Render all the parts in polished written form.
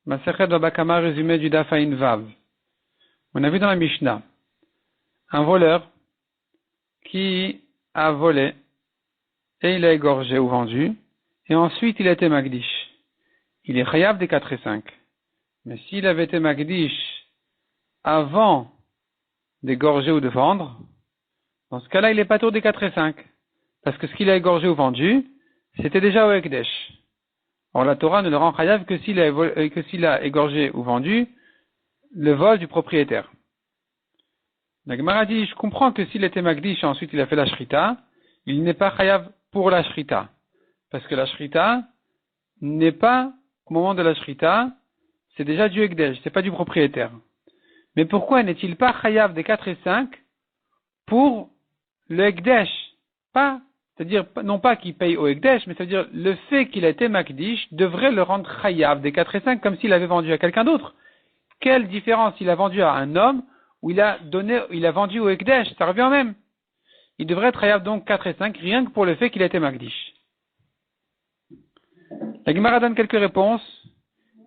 Masechet Baba Kama, résumé du Daf Ayin Vav. On a vu dans la Mishnah un voleur qui a volé et il a égorgé ou vendu et ensuite il a été Magdish. Il est chayav des 4 et 5. Mais s'il avait été Magdish avant d'égorger ou de vendre, dans ce cas-là il est pas tour des 4 et 5. Parce que ce qu'il a égorgé ou vendu, c'était déjà au Ekdesh. Or, la Torah ne le rend chayav que s'il a égorgé ou vendu le vol du propriétaire. La Gemara dit, je comprends que s'il était Magdish et ensuite il a fait la shrita, il n'est pas chayav pour la shrita. Parce que la shrita n'est pas, au moment de la shrita, c'est déjà du Ekdesh, c'est pas du propriétaire. Mais pourquoi n'est-il pas chayav des 4 et 5 pour le Ekdesh? C'est-à-dire, non pas qu'il paye au Ekdesh, mais c'est-à-dire le fait qu'il a été Makdish devrait le rendre chayav des 4 et 5 comme s'il avait vendu à quelqu'un d'autre. Quelle différence il a vendu à un homme ou il a vendu au Ekdesh? Ça revient au même. Il devrait être chayav donc 4 et 5 rien que pour le fait qu'il a été Makdish. La Gemara donne quelques réponses,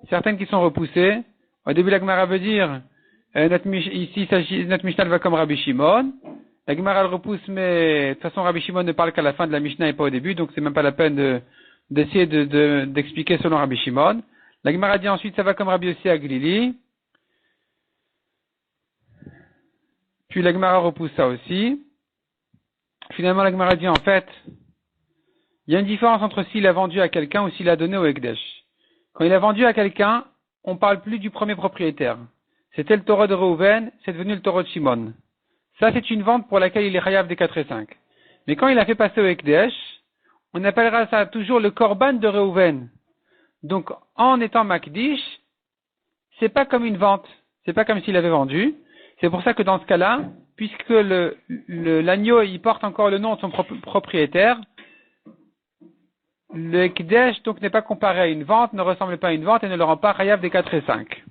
certaines qui sont repoussées. Au début, la Gemara veut dire, notre Mishnah va comme Rabbi Shimon. La Gemara le repousse, mais de toute façon Rabbi Shimon ne parle qu'à la fin de la Mishnah et pas au début, donc c'est même pas la peine d'essayer d'expliquer selon Rabbi Shimon. La Gemara dit ensuite ça va comme Rabbi Yossi Aglili. Puis la Gemara repousse ça aussi. Finalement la Gemara dit en fait, il y a une différence entre s'il a vendu à quelqu'un ou s'il a donné au Ekdesh. Quand il a vendu à quelqu'un, on parle plus du premier propriétaire. C'était le taureau de Reuven, c'est devenu le taureau de Shimon. Ça, c'est une vente pour laquelle il est chayav des 4 et 5. Mais quand il a fait passer au Ekdesh, on appellera ça toujours le korban de Reuven. Donc, en étant Makdish, c'est pas comme une vente. C'est pas comme s'il avait vendu. C'est pour ça que dans ce cas-là, puisque l'agneau, il porte encore le nom de son propriétaire, le Ekdesh, donc, n'est pas comparé à une vente, ne ressemble pas à une vente et ne le rend pas chayav des 4 et 5.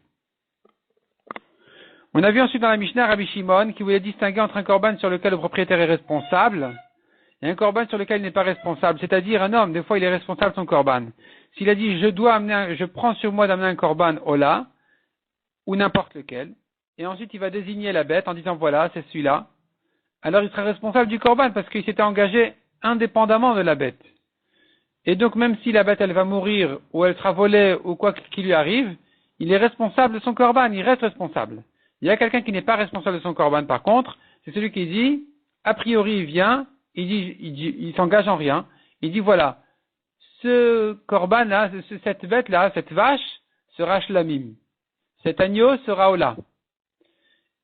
On a vu ensuite dans la Mishnah Rabbi Shimon qui voulait distinguer entre un korban sur lequel le propriétaire est responsable et un korban sur lequel il n'est pas responsable. C'est-à-dire un homme, des fois il est responsable de son korban. S'il a dit je prends sur moi d'amener un korban Ola ou n'importe lequel, et ensuite il va désigner la bête en disant voilà c'est celui-là, alors il sera responsable du korban parce qu'il s'était engagé indépendamment de la bête. Et donc même si la bête elle va mourir ou elle sera volée ou quoi qu'il lui arrive, il est responsable de son korban, il reste responsable. Il y a quelqu'un qui n'est pas responsable de son korban, par contre, c'est celui qui dit, a priori, il vient, il s'engage en rien, il dit, voilà, ce korban-là, cette bête-là, cette vache, sera shlamim. Cet agneau sera ola.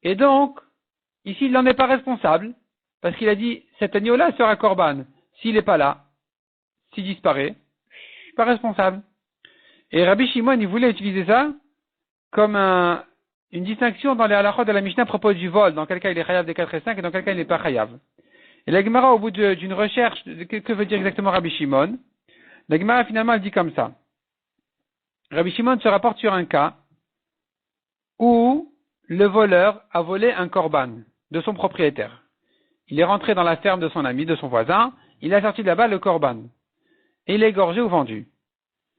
Et donc, ici, il n'en est pas responsable, parce qu'il a dit, cet agneau-là sera korban. S'il n'est pas là, s'il disparaît, je suis pas responsable. Et Rabbi Shimon, il voulait utiliser ça comme une distinction dans les halachot de la Mishnah à propos du vol, dans quel cas il est chayav des 4 et 5 et dans quel cas il n'est pas chayav. Et la Gemara, au bout d'une recherche, que veut dire exactement Rabbi Shimon, la Gemara finalement elle dit comme ça. Rabbi Shimon se rapporte sur un cas où le voleur a volé un korban de son propriétaire. Il est rentré dans la ferme de son ami, de son voisin, il a sorti de là-bas le korban. Et il est égorgé ou vendu.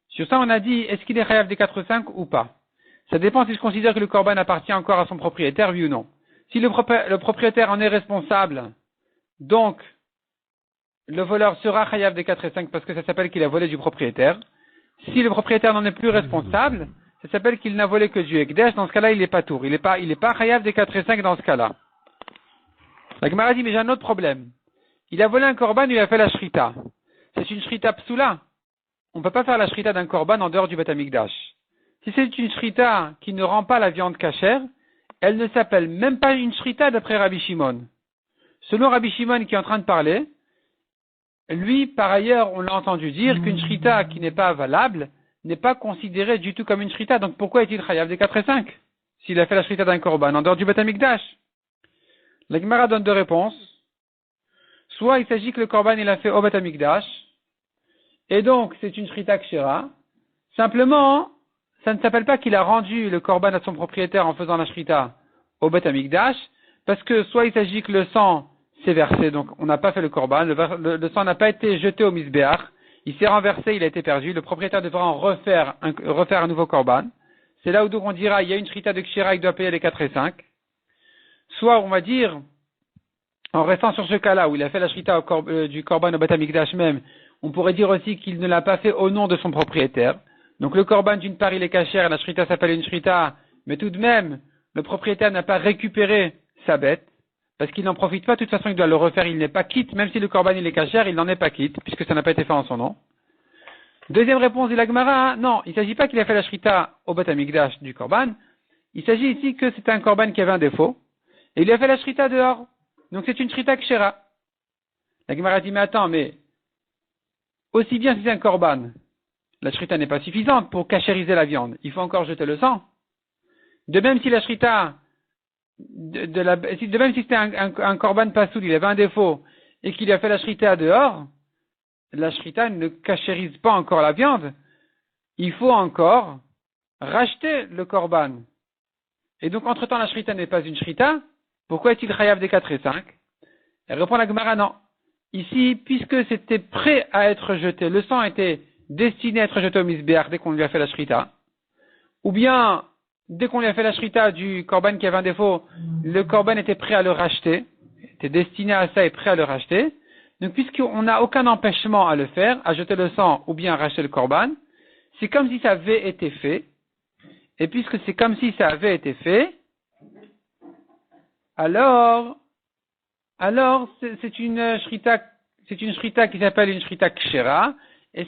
Sur ça on a dit, est-ce qu'il est chayav des 4 et 5 ou pas? Ça dépend si je considère que le korban appartient encore à son propriétaire, oui ou non. Si le propriétaire en est responsable, donc le voleur sera chayav des 4 et 5 parce que ça s'appelle qu'il a volé du propriétaire. Si le propriétaire n'en est plus responsable, ça s'appelle qu'il n'a volé que du Ekdesh. Dans ce cas-là, il est pas tour. Il est pas chayav des 4 et 5 dans ce cas-là. La Gemara dit, mais j'ai un autre problème. Il a volé un korban, il a fait la shrita. C'est une shrita psoula. On ne peut pas faire la shrita d'un korban en dehors du Beth Amikdash. Si c'est une shrita qui ne rend pas la viande cachère, elle ne s'appelle même pas une shrita d'après Rabbi Shimon. Selon Rabbi Shimon qui est en train de parler, lui, par ailleurs, on l'a entendu dire qu'une shrita qui n'est pas valable n'est pas considérée du tout comme une shrita. Donc pourquoi est-il chayav des 4 et 5 s'il a fait la shrita d'un korban en dehors du Beth Amikdash? La Gemara donne deux réponses. Soit il s'agit que le korban il a fait au Beth Amikdash, et donc c'est une shrita kshera. Simplement, ça ne s'appelle pas qu'il a rendu le korban à son propriétaire en faisant la shrita au Beth Amikdash, parce que soit il s'agit que le sang s'est versé, donc on n'a pas fait le korban, le sang n'a pas été jeté au misbéach, il s'est renversé, il a été perdu, le propriétaire devra en refaire un nouveau korban. c'est là où donc on dira, il y a une shrita de kshira, il doit payer les 4 et 5. Soit on va dire, en restant sur ce cas-là, où il a fait la shrita du korban au Beth Amikdash même, on pourrait dire aussi qu'il ne l'a pas fait au nom de son propriétaire. Donc le korban, d'une part, il est kasher, la shrita s'appelle une shrita, mais tout de même, le propriétaire n'a pas récupéré sa bête, parce qu'il n'en profite pas, de toute façon, il doit le refaire, il n'est pas quitte, même si le korban il est kasher, il n'en est pas quitte, puisque ça n'a pas été fait en son nom. Deuxième réponse de la Gemara, non, il ne s'agit pas qu'il a fait la shrita au Beth Amikdash du korban, il s'agit ici que c'est un korban qui avait un défaut, et il a fait la shrita dehors. Donc c'est une shrita kshera. La Gemara dit, mais attends, mais aussi bien si c'est un korban, la shrita n'est pas suffisante pour cachériser la viande, il faut encore jeter le sang. De même si la shrita, de même si c'était un korban pasoul, il avait un défaut, et qu'il a fait la shrita dehors, la shrita ne cachérise pas encore la viande, il faut encore racheter le korban. Et donc, entre-temps, la shrita n'est pas une shrita, pourquoi est-il chayav des 4 et 5? Elle répond à la Gemara, non. Ici, puisque c'était prêt à être jeté, le sang était destiné à être jeté au misbéach dès qu'on lui a fait la shrita, ou bien, dès qu'on lui a fait la shrita du korban qui avait un défaut, le korban était prêt à le racheter, était destiné à ça et prêt à le racheter. Donc, puisqu'on n'a aucun empêchement à le faire, à jeter le sang ou bien à racheter le korban, c'est comme si ça avait été fait. Et puisque c'est comme si ça avait été fait, alors c'est une shrita qui s'appelle une shrita kshera, et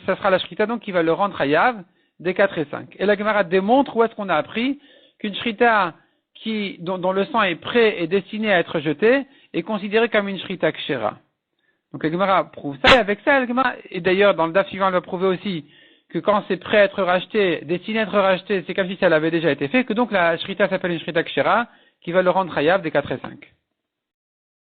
ça sera la shrita donc qui va le rendre hayav des 4 et 5. Et la Gemara démontre où est-ce qu'on a appris qu'une shrita dont le sang est prêt et destiné à être jeté est considérée comme une shrita kshera. Donc la Gemara prouve ça, et avec ça, la Gemara, et d'ailleurs dans le daf suivant, elle va prouver aussi que quand c'est prêt à être racheté, destiné à être racheté, c'est comme si ça l'avait déjà été fait, que donc la shrita s'appelle une shrita kshera, qui va le rendre hayav des 4 et 5.